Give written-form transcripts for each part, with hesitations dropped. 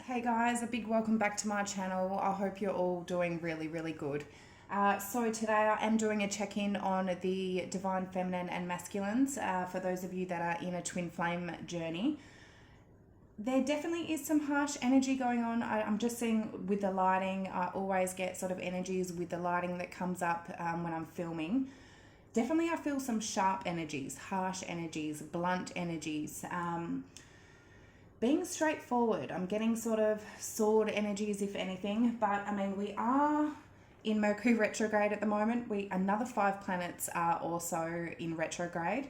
Hey guys, a big welcome back to my channel. I hope you're all doing really good. So today I am doing a check-in on the Divine Feminine and Masculines for those of you that are in a twin flame journey. There definitely is some harsh energy going on. I'm just seeing with the lighting, I always get sort of energies with the lighting that comes up when I'm filming. Definitely I feel some sharp energies, harsh energies, blunt energies. Being straightforward, I'm getting sort of sword energies, if anything. But I mean, we are in Mercury retrograde at the moment. Another 5 planets are also in retrograde.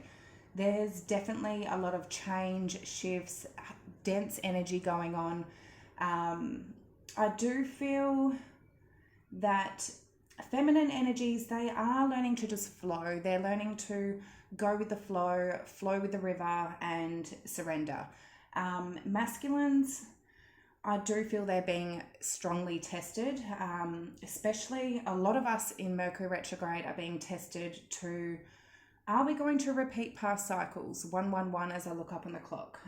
There's definitely a lot of change, shifts, dense energy going on. I do feel that feminine energies, they are learning to just flow. They're learning to go with the flow with the river, and surrender. Masculines, I do feel they're being strongly tested, especially a lot of us in Mercury retrograde are being tested to, are we going to repeat past cycles? 111 as I look up on the clock,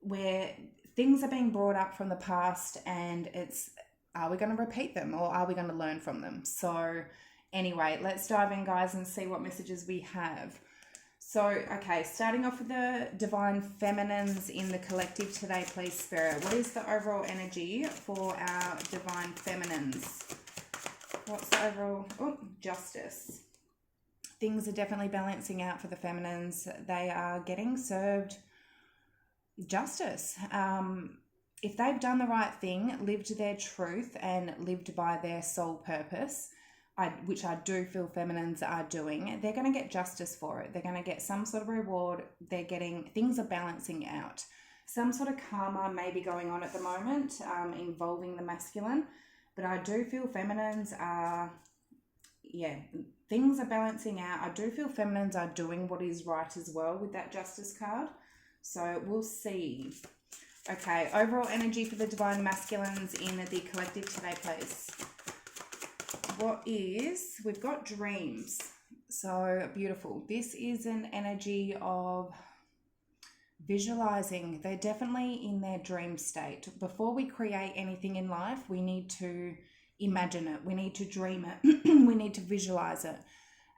where things are being brought up from the past and it's, are we going to repeat them or are we going to learn from them? So anyway, let's dive in, guys, and see what messages we have. So, okay, starting off with the Divine Feminines in the collective today, please, Spirit. What is the overall energy for our Divine Feminines? What's the overall? Oh, Justice. Things are definitely balancing out for the Feminines. They are getting served justice. If they've done the right thing, lived their truth and lived by their soul purpose, which I do feel feminines are doing, they're going to get justice for it. They're going to get some sort of reward. They're getting, things are balancing out. Some sort of karma may be going on at the moment involving the masculine, but I do feel feminines are, things are balancing out. I do feel feminines are doing what is right as well with that justice card. So we'll see. Okay, overall energy for the Divine Masculines in the collective today, please. We've got dreams. So beautiful. This is an energy of visualizing. They're definitely in their dream state. Before we create anything in life, we need to imagine it. We need to dream it. We need to visualize it.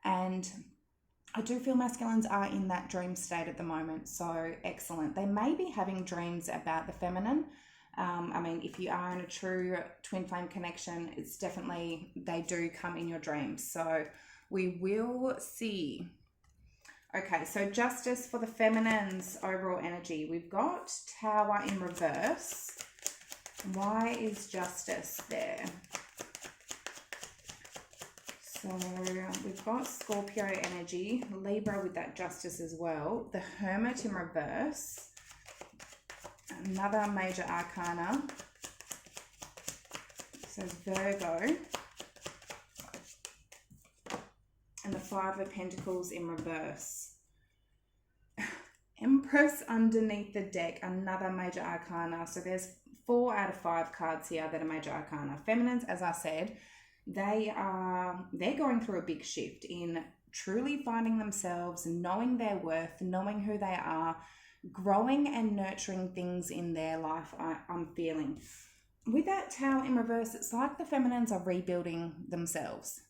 And I do feel masculines are in that dream state at the moment. So excellent. They may be having dreams about the feminine. I mean, if you are in a true twin flame connection, it's definitely, they do come in your dreams. So we will see. Okay, so justice for the feminines, overall energy. We've got Tower in reverse. Why is justice there? So we've got Scorpio energy, Libra with that justice as well. The Hermit in reverse. Another major arcana. So Virgo. And the 5 of Pentacles in reverse. Empress underneath the deck, another major arcana. So there's 4 out of 5 cards here that are major arcana. Feminines, as I said, they're going through a big shift in truly finding themselves, knowing their worth, knowing who they are, growing and nurturing things in their life. I'm feeling with that Tower in reverse, it's like the feminines are rebuilding themselves.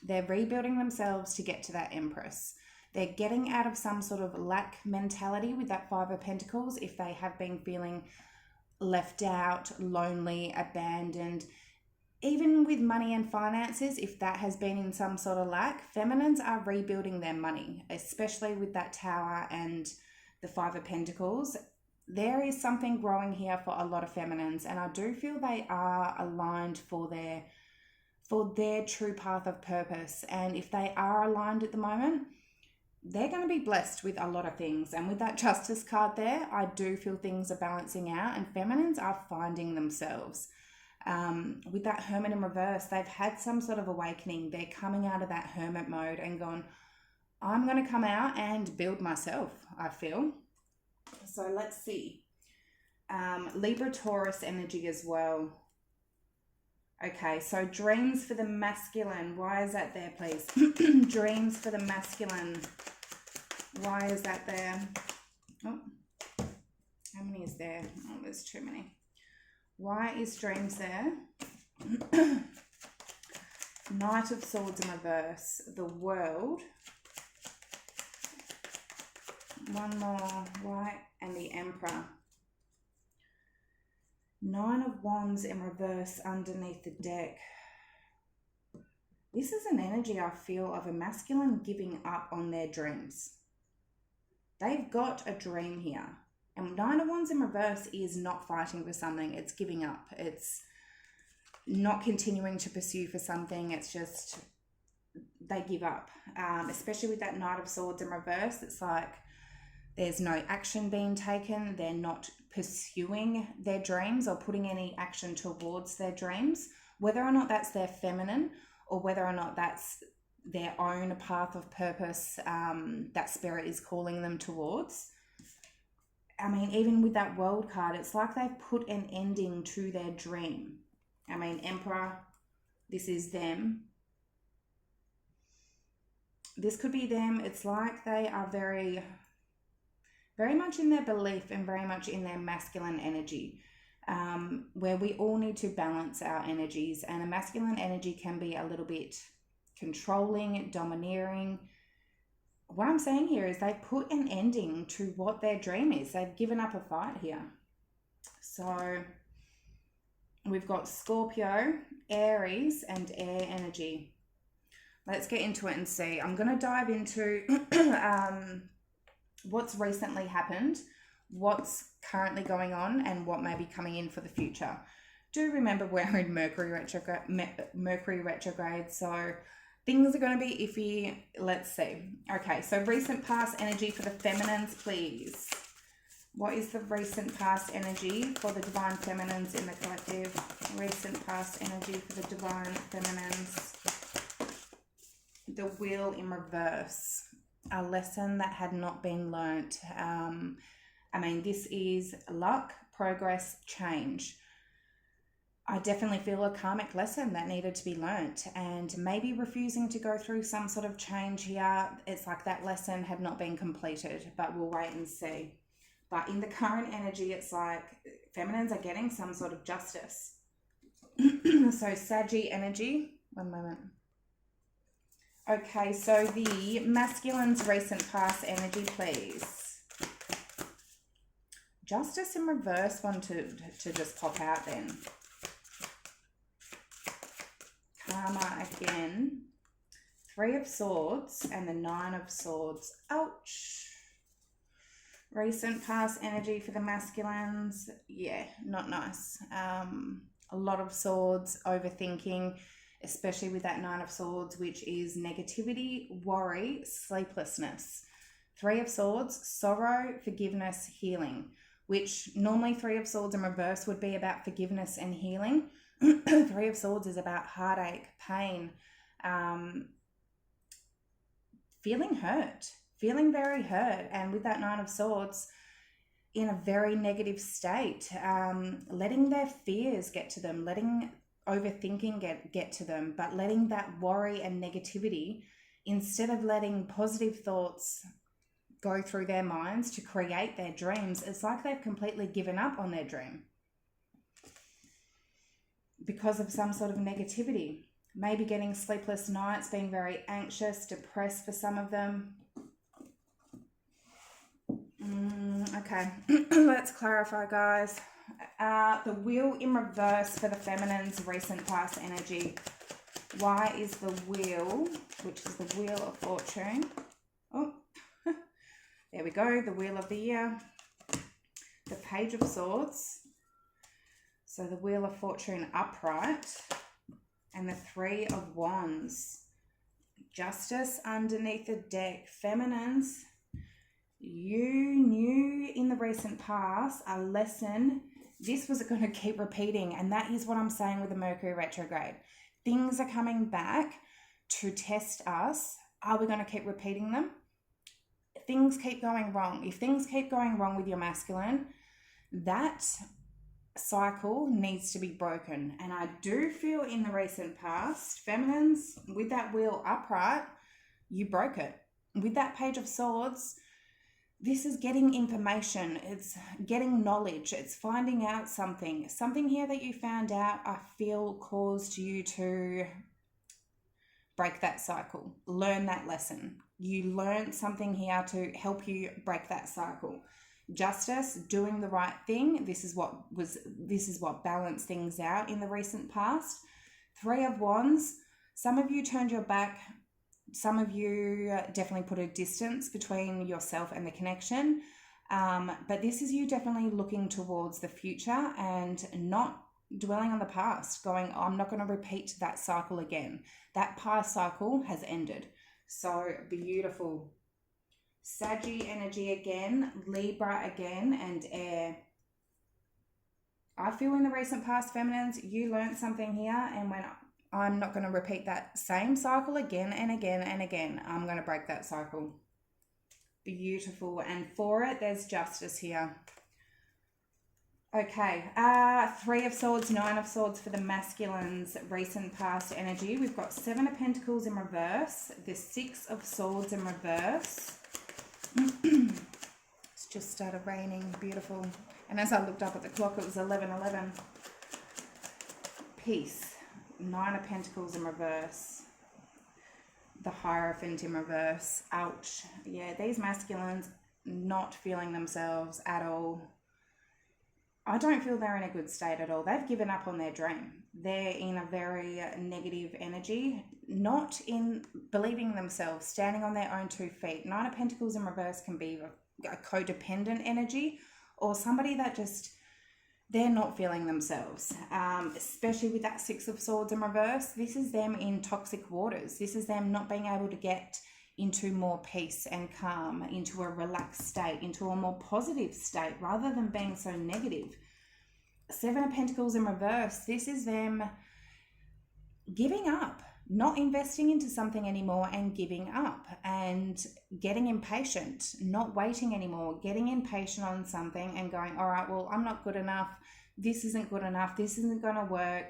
They're rebuilding themselves to get to that Empress. They're getting out of some sort of lack mentality with that 5 of Pentacles. If they have been feeling left out, lonely, abandoned, even with money and finances, if that has been in some sort of lack, feminines are rebuilding their money, especially with that Tower and the 5 of Pentacles. There is something growing here for a lot of feminines, and I do feel they are aligned for their true path of purpose. And if they are aligned at the moment, they're going to be blessed with a lot of things. And with that justice card there, I do feel things are balancing out and feminines are finding themselves. With that Hermit in reverse, they've had some sort of awakening. They're coming out of that hermit mode and gone, I'm going to come out and build myself, I feel. So let's see. Libra Taurus energy as well. Okay, so dreams for the masculine. Why is that there, please? Dreams for the masculine. Why is that there? Oh, how many is there? Oh, there's too many. Why is dreams there? Knight of Swords in reverse. The World. One more. Why? And the Emperor. Nine of Wands in reverse underneath the deck. This is an energy I feel of a masculine giving up on their dreams. They've got a dream here. And Nine of Wands in reverse is not fighting for something. It's giving up. It's not continuing to pursue for something. It's just they give up. Especially with that Knight of Swords in reverse. It's like there's no action being taken. They're not pursuing their dreams or putting any action towards their dreams. Whether or not that's their feminine or whether or not that's their own path of purpose that spirit is calling them towards. I mean, even with that World card, it's like they've put an ending to their dream. I mean, Emperor, this is them. This could be them. It's like they are very, very much in their belief and very much in their masculine energy, where we all need to balance our energies. And a masculine energy can be a little bit controlling, domineering. What I'm saying here is they put an ending to what their dream is. They've given up a fight here. So we've got Scorpio, Aries, and air energy. Let's get into it and see. I'm going to dive into what's recently happened, what's currently going on, and what may be coming in for the future. Do remember we're in Mercury retrograde, so things are going to be iffy. Let's see. Okay, so recent past energy for the feminines, please. What is the recent past energy for the divine feminines in the collective? Recent past energy for the divine feminines. The Wheel in reverse. A lesson that had not been learnt. I mean, this is luck, progress, change. I definitely feel a karmic lesson that needed to be learnt, and maybe refusing to go through some sort of change here. It's like that lesson had not been completed, but we'll wait and see. But in the current energy, it's like feminines are getting some sort of justice. So Saggy energy. One moment. Okay, so the masculine's recent past energy, please. Justice in reverse wanted to just pop out then. Karma again. Three of Swords and the Nine of Swords. Ouch. Recent past energy for the masculines. Yeah, not nice. A lot of swords, overthinking, especially with that Nine of Swords, which is negativity, worry, sleeplessness. Three of Swords, sorrow, forgiveness, healing, which normally Three of Swords in reverse would be about forgiveness and healing. Three of Swords is about heartache, pain, feeling hurt, feeling very hurt. And with that Nine of Swords, in a very negative state, letting their fears get to them, letting overthinking get to them, but letting that worry and negativity, instead of letting positive thoughts go through their minds to create their dreams, it's like they've completely given up on their dream because of some sort of negativity. Maybe getting sleepless nights, being very anxious, depressed for some of them. Okay, let's clarify, guys. The Wheel in reverse for the feminine's recent past energy. Why is the Wheel, which is the Wheel of Fortune? Oh, there we go, the Wheel of the Year. The Page of Swords. So the Wheel of Fortune upright. And the Three of Wands. Justice underneath the deck. Feminines, you knew in the recent past a lesson. This was going to keep repeating, and that is what I'm saying with the Mercury retrograde. Things are coming back to test us. Are we going to keep repeating them? Things keep going wrong. If things keep going wrong with your masculine, that cycle needs to be broken. And I do feel in the recent past, feminines, with that Wheel upright, you broke it. With that Page of Swords, This is getting information, it's getting knowledge, it's finding out something. Something here that you found out, I feel, caused you to break that cycle, learn that lesson. You learned something here to help you break that cycle. Justice, doing the right thing. This is what balanced things out in the recent past. Three of Wands. Some of you turned your back. Some of you definitely put a distance between yourself and the connection. But this is you definitely looking towards the future and not dwelling on the past, going, I'm not going to repeat that cycle again. That past cycle has ended. So beautiful. Saggy energy again, Libra again, and air. I feel in the recent past, feminines, you learned something here, and when I'm not going to repeat that same cycle again and again and again, I'm going to break that cycle. Beautiful. And for it, there's justice here. Okay, Three of Swords, Nine of Swords for the masculines, recent past energy. We've got Seven of Pentacles in reverse, the Six of Swords in reverse. It's just started raining, beautiful. And as I looked up at the clock, it was 11:11. Peace, Nine of Pentacles in reverse. The Hierophant in reverse. Ouch. Yeah, these masculines not feeling themselves at all. I don't feel they're in a good state at all. They've given up on their dream. They're in a very negative energy, not in believing themselves, standing on their own 2 feet. Nine of Pentacles in reverse can be a codependent energy, or somebody that just, they're not feeling themselves, especially with that Six of Swords in reverse. This is them in toxic waters. This is them not being able to get into more peace and calm, into a relaxed state, into a more positive state, rather than being so negative. Seven of Pentacles in reverse. This is them giving up, not investing into something anymore and giving up, and getting impatient, not waiting anymore, getting impatient on something and going, all right, well, I'm not good enough. This isn't good enough. This isn't going to work.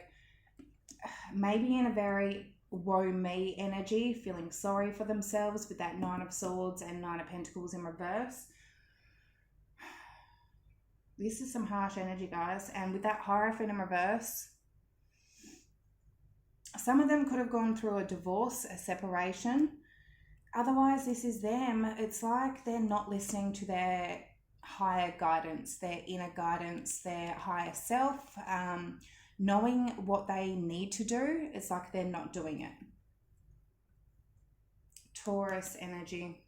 Maybe in a very woe me energy, feeling sorry for themselves with that Nine of Swords and Nine of Pentacles in reverse. This is some harsh energy, guys. And with that Hierophant in reverse, some of them could have gone through a divorce, a separation. Otherwise, this is them. It's like they're not listening to their higher guidance, their inner guidance, their higher self, knowing what they need to do. It's like they're not doing it. Taurus energy.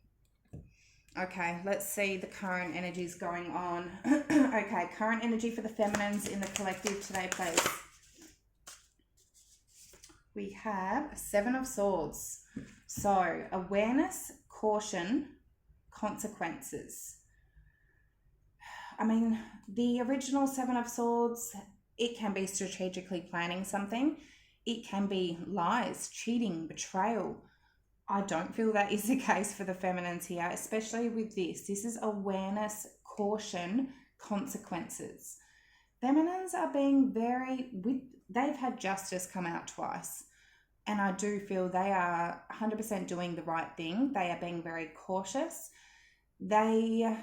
Okay, let's see the current energies going on. Okay, current energy for the feminines in the collective today, please. We have Seven of Swords. So, awareness, caution, consequences. I mean, the original Seven of Swords, it can be strategically planning something. It can be lies, cheating, betrayal. I don't feel that is the case for the feminines here, especially with this. This is awareness, caution, consequences. Feminines are being they've had justice come out twice. And I do feel they are 100% doing the right thing. They are being very cautious. They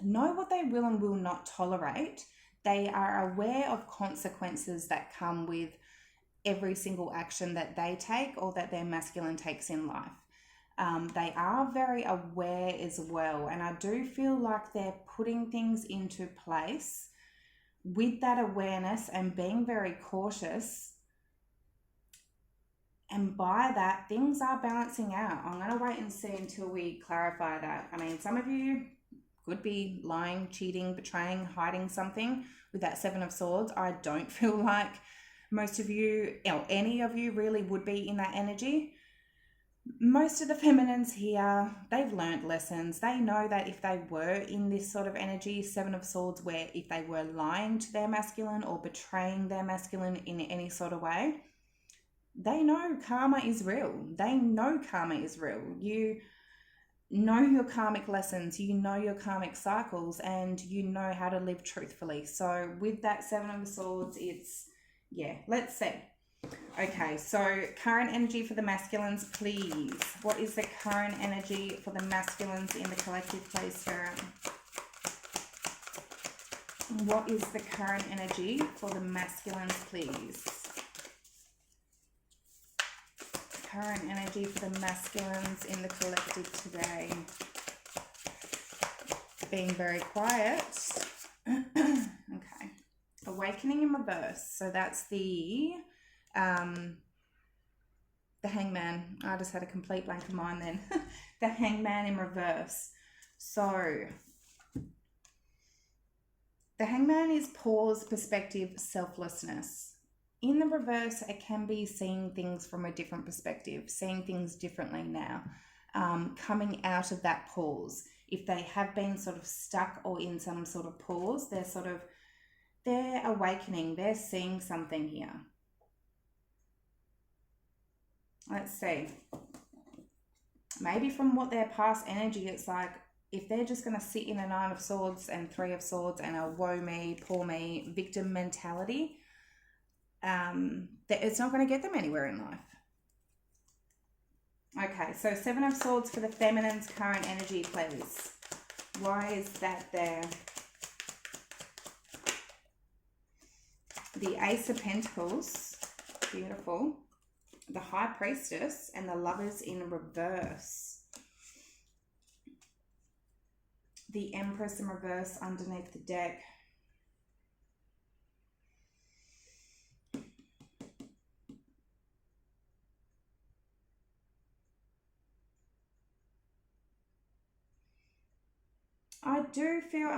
know what they will and will not tolerate. They are aware of consequences that come with every single action that they take or that their masculine takes in life. They are very aware as well. And I do feel like they're putting things into place with that awareness and being very cautious. And by that, things are balancing out. I'm going to wait and see until we clarify that. I mean, some of you could be lying, cheating, betraying, hiding something with that Seven of Swords. I don't feel like most of you, or any of you, really would be in that energy. Most of the feminines here, they've learned lessons. They know that if they were in this sort of energy, Seven of Swords, where if they were lying to their masculine or betraying their masculine in any sort of way, they know karma is real. They know karma is real. You know your karmic lessons, you know your karmic cycles, and you know how to live truthfully. So with that Seven of Swords, it's, yeah, let's see. Okay, so current energy for the masculines, please. What is the current energy for the masculines in the collective, please, Spirit? What is the current energy for the masculines, please? Current energy for the masculines in the collective today. Being very quiet. Okay. Awakening in reverse. So that's the Hangman. I just had a complete blank of mind then. The Hangman in reverse. So the Hangman is pause, perspective, selflessness. In the reverse, it can be seeing things from a different perspective, seeing things differently now, coming out of that pause. If they have been sort of stuck or in some sort of pause, they're awakening, they're seeing something here. Let's see. Maybe from what their past energy, it's like, if they're just going to sit in a 9 of Swords and 3 of Swords and a woe me, poor me, victim mentality, it's not going to get them anywhere in life. Okay, so 7 of Swords for the feminine's current energy, please. Why is that there? The Ace of Pentacles, beautiful. The High Priestess and the Lovers in reverse. The Empress in reverse underneath the deck. I do feel,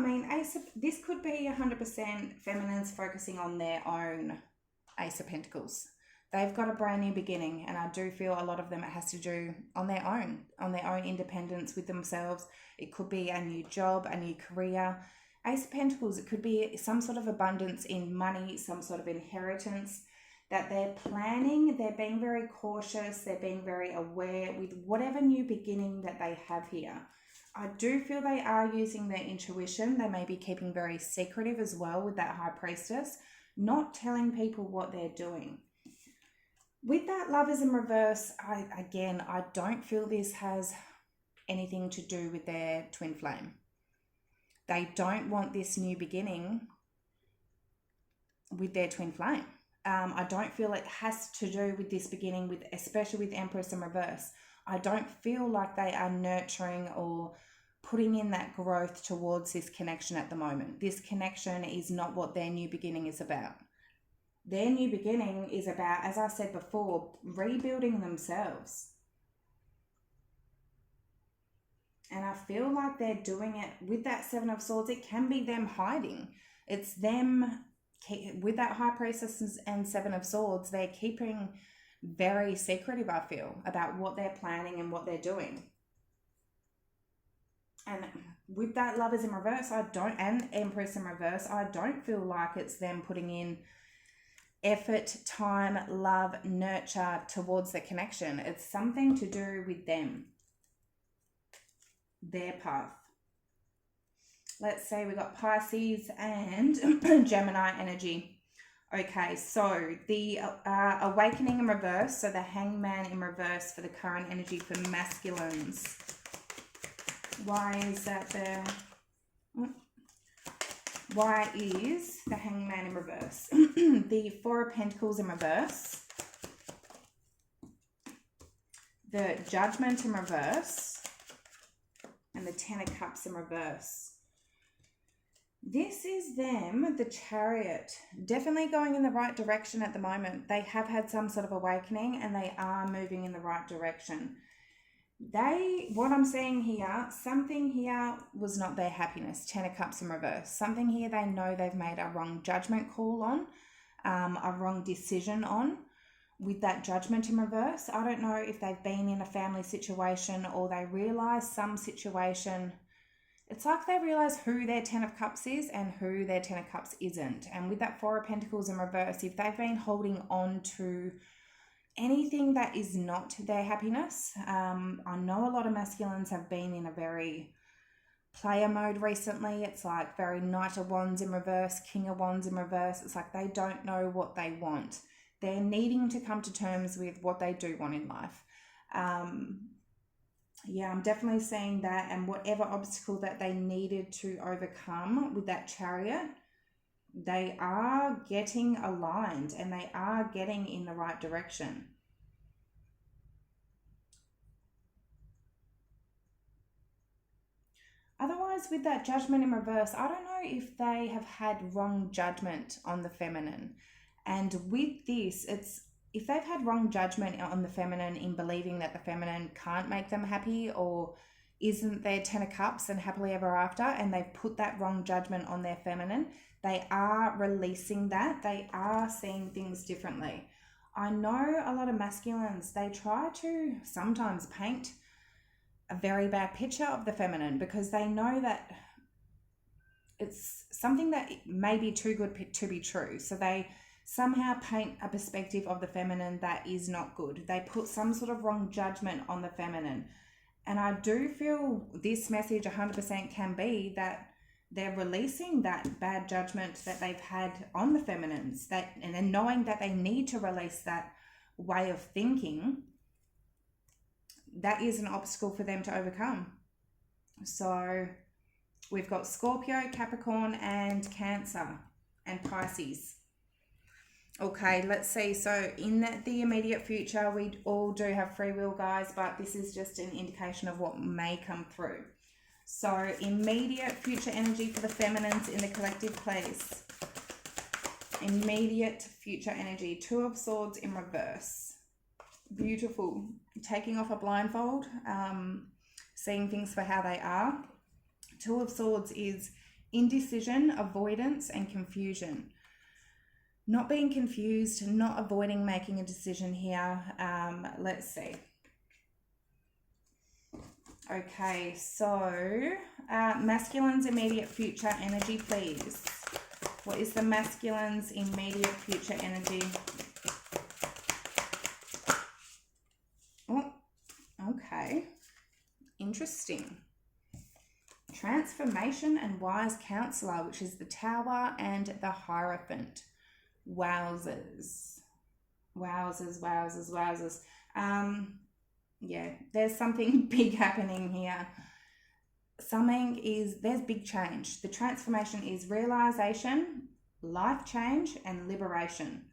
this could be 100% feminines focusing on their own Ace of Pentacles. They've got a brand new beginning, and I do feel a lot of them it has to do on their own independence with themselves. It could be a new job, a new career. Ace of Pentacles, it could be some sort of abundance in money, some sort of inheritance that they're planning. They're being very cautious. They're being very aware with whatever new beginning that they have here. I do feel they are using their intuition. They may be keeping very secretive as well with that High Priestess, not telling people what they're doing. With that Lovers in reverse, I don't feel this has anything to do with their twin flame. They don't want this new beginning with their twin flame. I don't feel it has to do with this beginning, especially with Empress in reverse. I don't feel like they are nurturing or putting in that growth towards this connection at the moment. This connection is not what their new beginning is about. Their new beginning is about, as I said before, rebuilding themselves. And I feel like they're doing it with that 7 of Swords. It can be them hiding. It's them, with that High Priestess and 7 of Swords, they're keeping very secretive, I feel, about what they're planning and what they're doing. And with that Lovers in reverse, and Empress in reverse, I don't feel like it's them putting in effort, time, love, nurture towards the connection. It's something to do with them, their path. Let's say we got Pisces and Gemini energy. Okay, so the Awakening in reverse, so the Hangman in reverse for the current energy for masculines. Why is that there? Why is the Hangman in reverse? The 4 of Pentacles in reverse. The Judgment in reverse. And the 10 of Cups in reverse. This is them, the Chariot, definitely going in the right direction at the moment. They have had some sort of awakening and they are moving in the right direction. What I'm seeing here, something here was not their happiness. 10 of Cups in reverse. Something here they know they've made a wrong judgment call on, a wrong decision on. With that Judgment in reverse, I don't know if they've been in a family situation or they realise some situation. It's like they realise who their 10 of Cups is and who their 10 of Cups isn't. And with that 4 of Pentacles in reverse, if they've been holding on to anything that is not their happiness, I know a lot of masculines have been in a very player mode recently. It's like very Knight of Wands in reverse, King of Wands in reverse. It's like they don't know what they want. They're needing to come to terms with what they do want in life. Yeah, I'm definitely seeing that, and whatever obstacle that they needed to overcome with that Chariot, they are getting aligned and they are getting in the right direction. Otherwise, with that Judgment in reverse, I don't know if they have had wrong judgment on the feminine. And with this, it's if they've had wrong judgment on the feminine in believing that the feminine can't make them happy or isn't their 10 of cups and happily ever after, and they've put that wrong judgment on their feminine, they are releasing that. They are seeing things differently. I know a lot of masculines, they try to sometimes paint a very bad picture of the feminine because they know that it's something that may be too good to be true. So they somehow paint a perspective of the feminine that is not good. They put some sort of wrong judgment on the feminine. And I do feel this message 100% can be that they're releasing that bad judgment that they've had on the feminines, that, and then knowing that they need to release that way of thinking. That is an obstacle for them to overcome. So we've got Scorpio, Capricorn, and Cancer, and Pisces. Okay, let's see. So in the immediate future, we all do have free will, guys, but this is just an indication of what may come through. So immediate future energy for the feminines in the collective, please. Immediate future energy. Two of Swords in reverse. Beautiful. Taking off a blindfold, seeing things for how they are. Two of Swords is indecision, avoidance, and confusion. Not being confused, not avoiding making a decision here. Let's see. Okay, so masculine's immediate future energy, please. What is the masculine's immediate future energy? Oh, okay. Interesting. Transformation and wise counselor, which is the Tower and the Hierophant. Wowzers. Wowzers, wowzers, wowzers. Yeah, there's something big happening here. There's big change. The transformation is realization, life change, and liberation.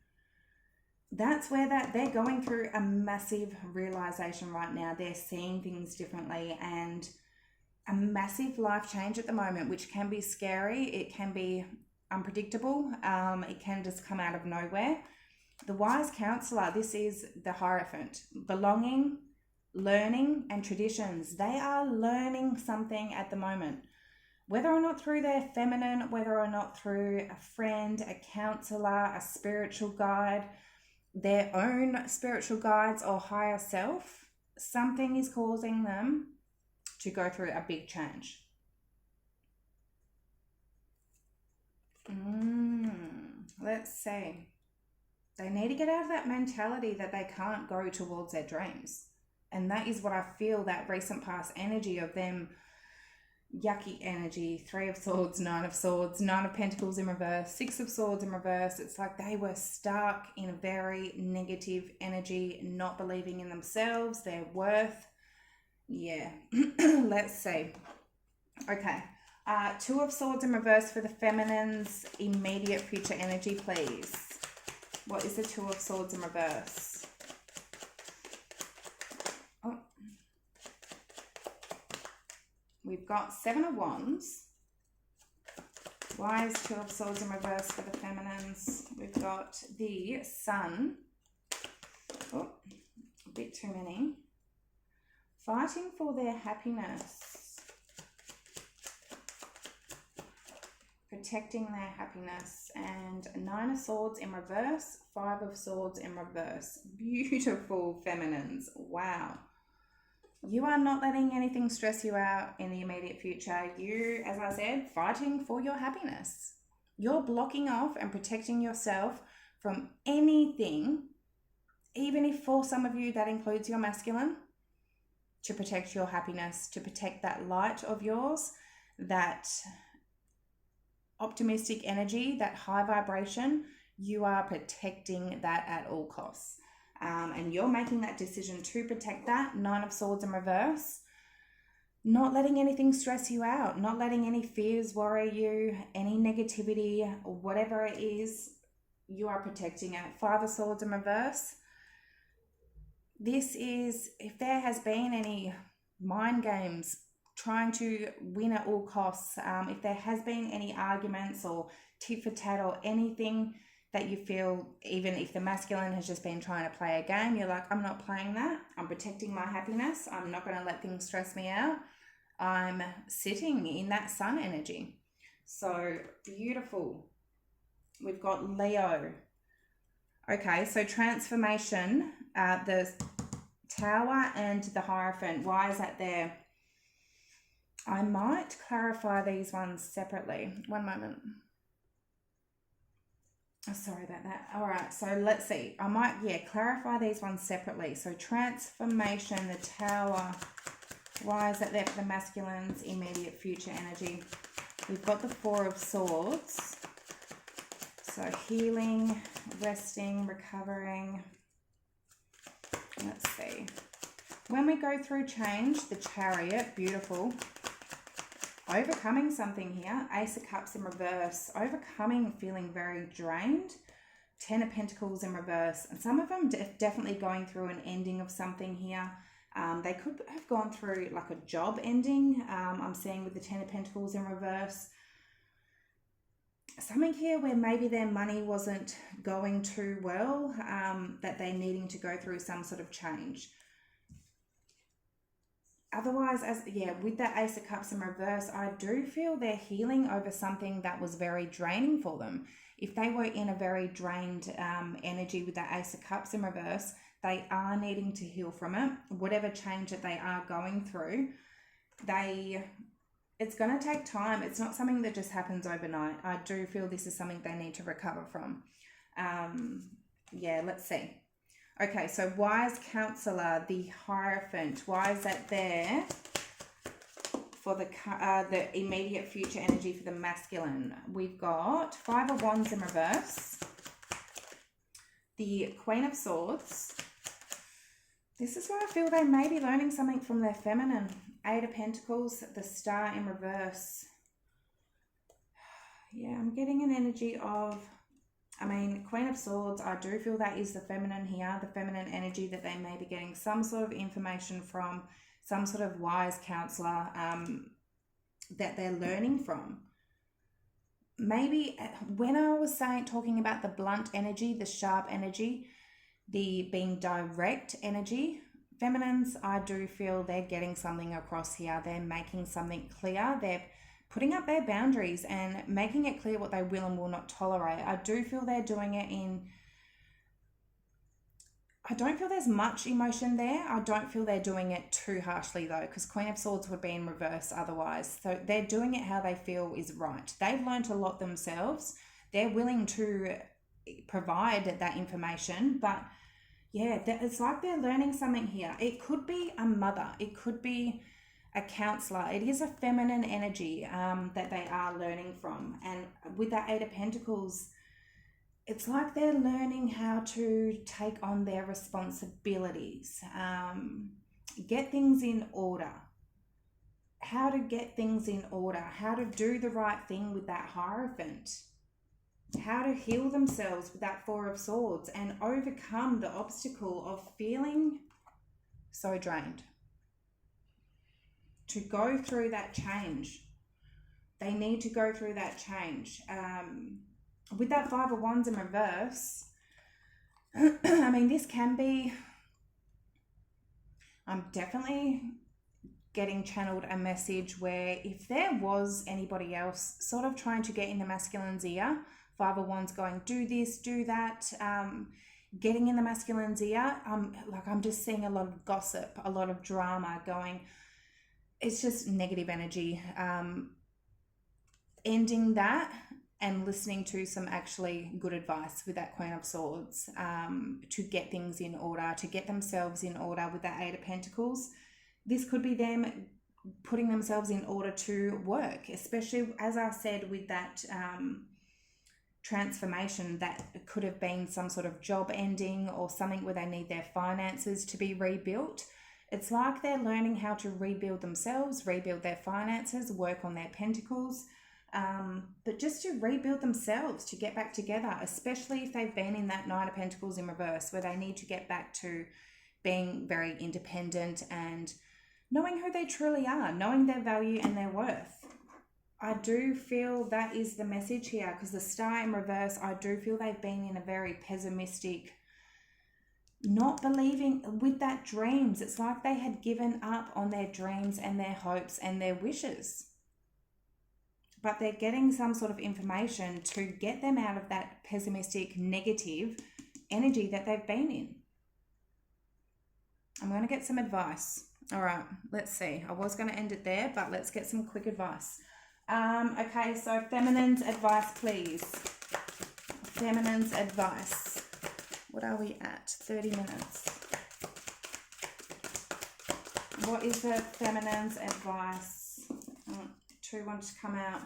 That's where they're going through a massive realization right now. They're seeing things differently and a massive life change at the moment, which can be scary. It can be unpredictable. It can just come out of nowhere. The wise counselor, this is the Hierophant. Belonging, learning, and traditions. They are learning something at the moment. Whether or not through their feminine, whether or not through a friend, a counselor, a spiritual guide, their own spiritual guides or higher self, something is causing them to go through a big change. Let's see. They need to get out of that mentality that they can't go towards their dreams. And that is what I feel, that recent past energy of them, yucky energy. 3 of Swords, 9 of Swords, 9 of Pentacles in reverse, 6 of Swords in reverse. It's like they were stuck in a very negative energy, not believing in themselves, their worth. Yeah, let's see. Okay, 2 of Swords in reverse for the feminine's immediate future energy, please. What is the 2 of Swords in reverse? Oh. We've got 7 of Wands. Why is 2 of Swords in reverse for the feminines? We've got the Sun. Oh, a bit too many. Fighting for their happiness. Protecting their happiness. And 9 of Swords in reverse. 5 of Swords in reverse. Beautiful feminines. Wow. You are not letting anything stress you out in the immediate future. You, as I said, fighting for your happiness. You're blocking off and protecting yourself from anything, even if for some of you that includes your masculine, to protect your happiness, to protect that light of yours, that optimistic energy, that high vibration. you are protecting that at all costs. And you're making that decision to protect that. Nine of Swords in reverse. Not letting anything stress you out, not letting any fears worry you, any negativity, whatever it is, you are protecting it. Five of Swords in reverse. This is, if there has been any mind games, trying to win at all costs, if there has been any arguments or tit for tat or anything that you feel, even if the masculine has just been trying to play a game, you're like, I'm not playing that. I'm protecting my happiness. I'm not going to let things stress me out. I'm sitting in that sun energy. So beautiful. We've got Leo. Okay, so transformation, the Tower and the Hierophant. Why is that there? I might clarify these ones separately. One moment. Oh, sorry about that. All right, so let's see. I might, clarify these ones separately. So transformation, the Tower. Why is that there for the masculine's immediate future energy? We've got the Four of Swords. So healing, resting, recovering. Let's see. When we go through change, the Chariot, beautiful. Overcoming something here. Ace of Cups in reverse. Overcoming, feeling very drained. Ten of Pentacles in reverse. And some of them definitely going through an ending of something here. They could have gone through like a job ending. I'm seeing with the Ten of Pentacles in reverse. Something here where maybe their money wasn't going too well, that they're needing to go through some sort of change. Otherwise, with that Ace of Cups in reverse, I do feel they're healing over something that was very draining for them. If they were in a very drained energy with that Ace of Cups in reverse, they are needing to heal from it. Whatever change that they are going through, it's going to take time. It's not something that just happens overnight. I do feel this is something they need to recover from. Let's see. Okay, so Wise Counselor, the Hierophant. Why is that there for the immediate future energy for the masculine? We've got Five of Wands in reverse. The Queen of Swords. This is where I feel they may be learning something from their feminine. Eight of Pentacles, the Star in reverse. Yeah, I'm getting an energy of, Queen of Swords, I do feel that is the feminine here, the feminine energy that they may be getting some sort of information from, some sort of wise counselor that they're learning from. Maybe when I was talking about the blunt energy, the sharp energy, the being direct energy, feminines, I do feel they're getting something across here. They're making something clear. They're putting up their boundaries and making it clear what they will and will not tolerate. I do feel they're doing it I don't feel there's much emotion there. I don't feel they're doing it too harshly though, because Queen of Swords would be in reverse otherwise. So they're doing it how they feel is right. They've learned a lot themselves. They're willing to provide that information, but yeah, it's like they're learning something here. It could be a mother. It could be a counselor. It is a feminine energy that they are learning from. And with that Eight of Pentacles, it's like they're learning how to take on their responsibilities, get things in order, how to get things in order, how to do the right thing with that Hierophant, how to heal themselves with that Four of Swords and overcome the obstacle of feeling so drained. To go through that change. They need to go through that change. With that Five of Wands in reverse, this can be, I'm definitely getting channeled a message where if there was anybody else sort of trying to get in the masculine's ear, Five of Wands going, do this, do that, getting in the masculine's ear, I'm just seeing a lot of gossip, a lot of drama going. It's just negative energy. Ending that and listening to some actually good advice with that Queen of Swords to get things in order, to get themselves in order with that Eight of Pentacles. This could be them putting themselves in order to work, especially, as I said, with that transformation that could have been some sort of job ending or something where they need their finances to be rebuilt. It's like they're learning how to rebuild themselves, rebuild their finances, work on their pentacles, but just to rebuild themselves, to get back together, especially if they've been in that Knight of Pentacles in reverse, where they need to get back to being very independent and knowing who they truly are, knowing their value and their worth. I do feel that is the message here, because the Star in reverse, I do feel they've been in a very pessimistic, not believing with that dreams. It's like they had given up on their dreams and their hopes and their wishes. But they're getting some sort of information to get them out of that pessimistic, negative energy that they've been in. I'm going to get some advice. All right, let's see. I was going to end it there, but let's get some quick advice. Okay, so feminine's advice, please. Feminine's advice. What are we at? 30 minutes. What is the feminine's advice? Two want to come out.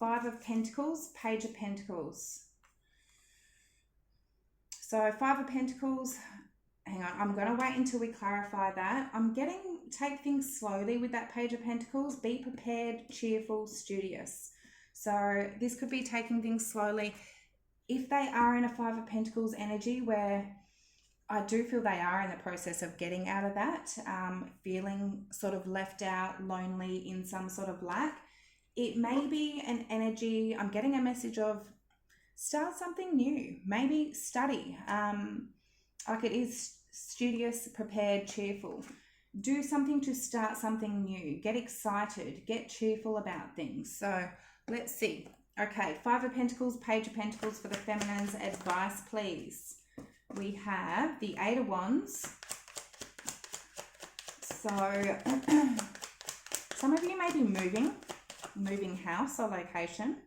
5 of Pentacles, Page of Pentacles. So 5 of Pentacles, hang on, I'm going to wait until we clarify that. Take things slowly with that Page of Pentacles. Be prepared, cheerful, studious. So this could be taking things slowly. If they are in a 5 of Pentacles energy, where I do feel they are in the process of getting out of that, feeling sort of left out, lonely, in some sort of lack, it may be an energy, I'm getting a message of start something new, maybe study. Like it is studious, prepared, cheerful. Do something to start something new. Get excited. Get cheerful about things. So let's see. Okay, 5 of Pentacles, Page of Pentacles for the feminine's advice, please. We have the 8 of Wands. So some of you may be moving house or location.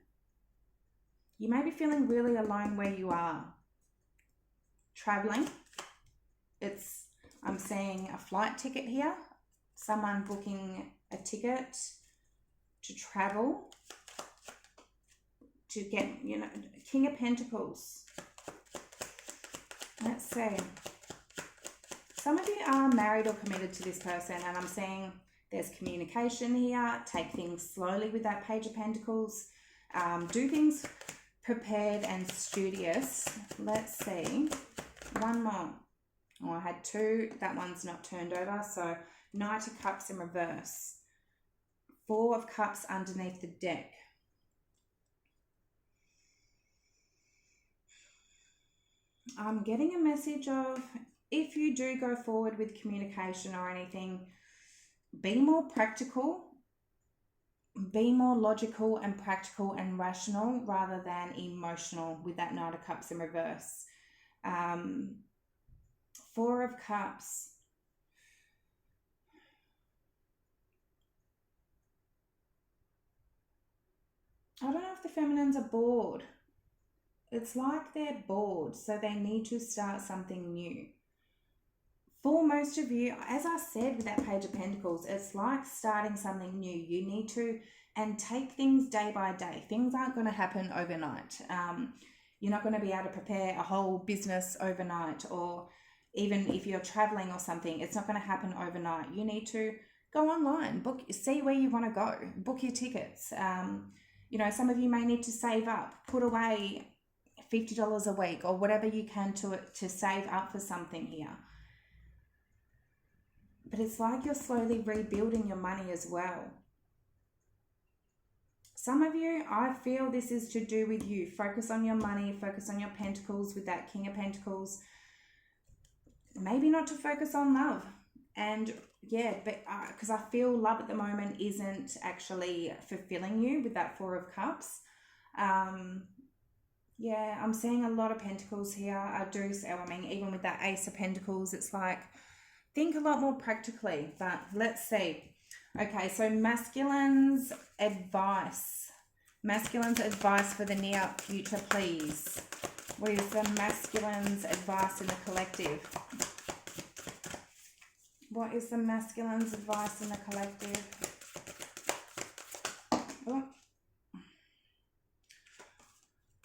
You may be feeling really alone where you are. Traveling. I'm seeing a flight ticket here. Someone booking a ticket to travel, to get, King of Pentacles. Let's see. Some of you are married or committed to this person, and I'm seeing there's communication here. Take things slowly with that Page of Pentacles. Do things prepared and studious. Let's see. One more. Oh, I had 2. That one's not turned over. So Knight of Cups in reverse. 4 of Cups underneath the deck. I'm getting a message of, if you do go forward with communication or anything, be more practical, be more logical and practical and rational rather than emotional with that Knight of Cups in reverse. 4 of Cups. I don't know if the feminines are bored. It's like they're bored, so they need to start something new. For most of you, as I said with that Page of Pentacles, it's like starting something new. You need to, and take things day by day. Things aren't going to happen overnight. You're not going to be able to prepare a whole business overnight, or even if you're traveling or something, it's not going to happen overnight. You need to go online, see where you want to go, book your tickets. Some of you may need to save up, put away $50 a week or whatever you can to save up for something here. But it's like you're slowly rebuilding your money as well. Some of you, I feel this is to do with you. Focus on your money, focus on your pentacles with that King of Pentacles. Maybe not to focus on love. And yeah, but because I feel love at the moment isn't actually fulfilling you with that 4 of Cups. Yeah, I'm seeing a lot of pentacles here. Even with that Ace of Pentacles, it's like, think a lot more practically. But let's see. Okay, so masculine's advice. Masculine's advice for the near future, please. What is the masculine's advice in the collective? What is the masculine's advice in the collective? Oh.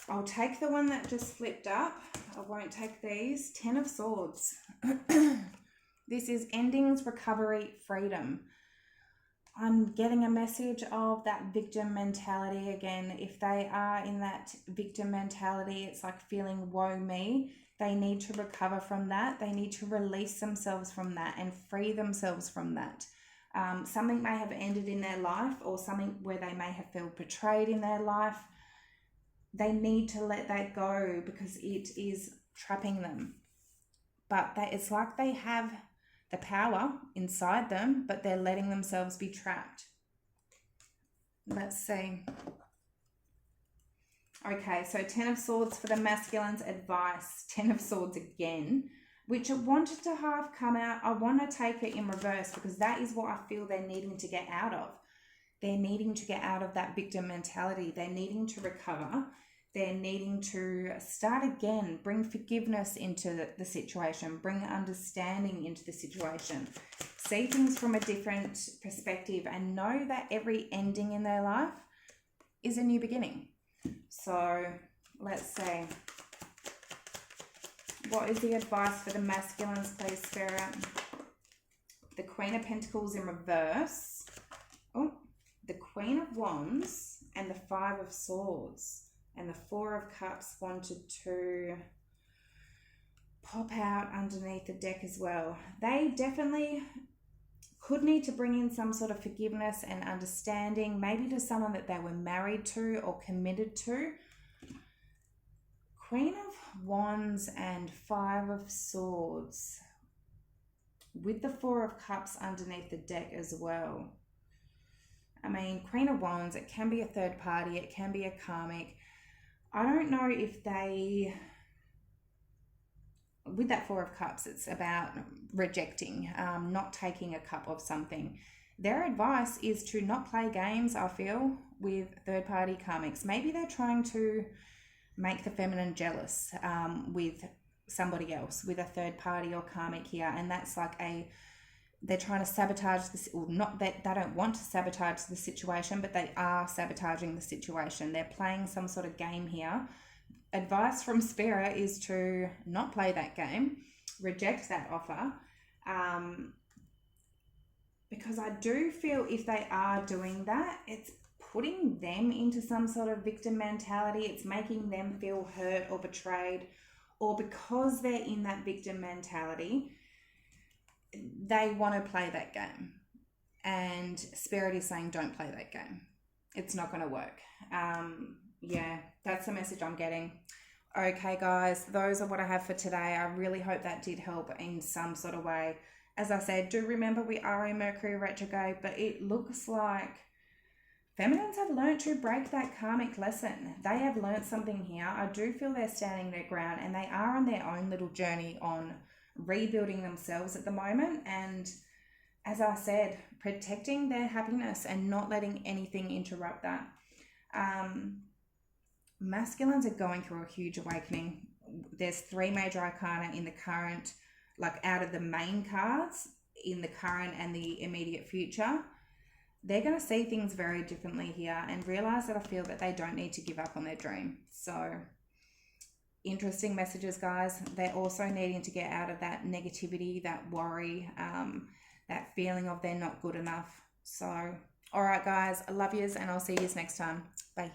I'll take the one that just flipped up. I won't take these. 10 of Swords. This is endings, recovery, freedom. I'm getting a message of that victim mentality again. If they are in that victim mentality, it's like feeling woe me. They need to recover from that. They need to release themselves from that and free themselves from that. Something may have ended in their life, or something where they may have felt betrayed in their life. They need to let that go because it is trapping them. But it's like they have the power inside them, but they're letting themselves be trapped. Let's see. Okay, so 10 of Swords for the masculine's advice. 10 of Swords again, which I wanted to have come out. I want to take it in reverse because that is what I feel they're needing to get out of. They're needing to get out of that victim mentality. They're needing to recover. They're needing to start again, bring forgiveness into the situation, bring understanding into the situation, see things from a different perspective, and know that every ending in their life is a new beginning. So let's see. What is the advice for the masculines, please, Spirit? The Queen of Pentacles in reverse. Oh, the Queen of Wands and the Five of Swords. And the Four of Cups wanted to pop out underneath the deck as well. They definitely could need to bring in some sort of forgiveness and understanding, maybe to someone that they were married to or committed to. Queen of Wands and Five of Swords with the Four of Cups underneath the deck as well. I mean, Queen of Wands, it can be a third party, it can be a karmic. I don't know if they, with that Four of Cups, it's about rejecting, not taking a cup of something. Their advice is to not play games, I feel, with third party karmics. Maybe they're trying to make the feminine jealous with somebody else, with a third party or karmic here. And that's like they're trying to sabotage this, or not that they don't want to sabotage the situation, but they are sabotaging the situation. They're playing some sort of game here. Advice from Spirit is to not play that game, reject that offer, because I do feel if they are doing that, it's putting them into some sort of victim mentality. It's making them feel hurt or betrayed, or because they're in that victim mentality, they want to play that game. And Spirit is saying, don't play that game. It's not going to work. Yeah, that's the message I'm getting. Okay, guys, those are what I have for today. I really hope that did help in some sort of way. As I said, do remember we are in Mercury retrograde, but it looks like feminines have learned to break that karmic lesson. They have learned something here. I do feel they're standing their ground, and they are on their own little journey on rebuilding themselves at the moment. And as I said, protecting their happiness and not letting anything interrupt that. Masculines are going through a huge awakening. There's 3 major arcana in the current, like out of the main cards in the current and the immediate future. They're going to see things very differently here and realize that I feel that they don't need to give up on their dream. So interesting messages, guys. They're also needing to get out of that negativity, that worry, that feeling of they're not good enough. So, all right, guys, I love yous, and I'll see yous next time. Bye.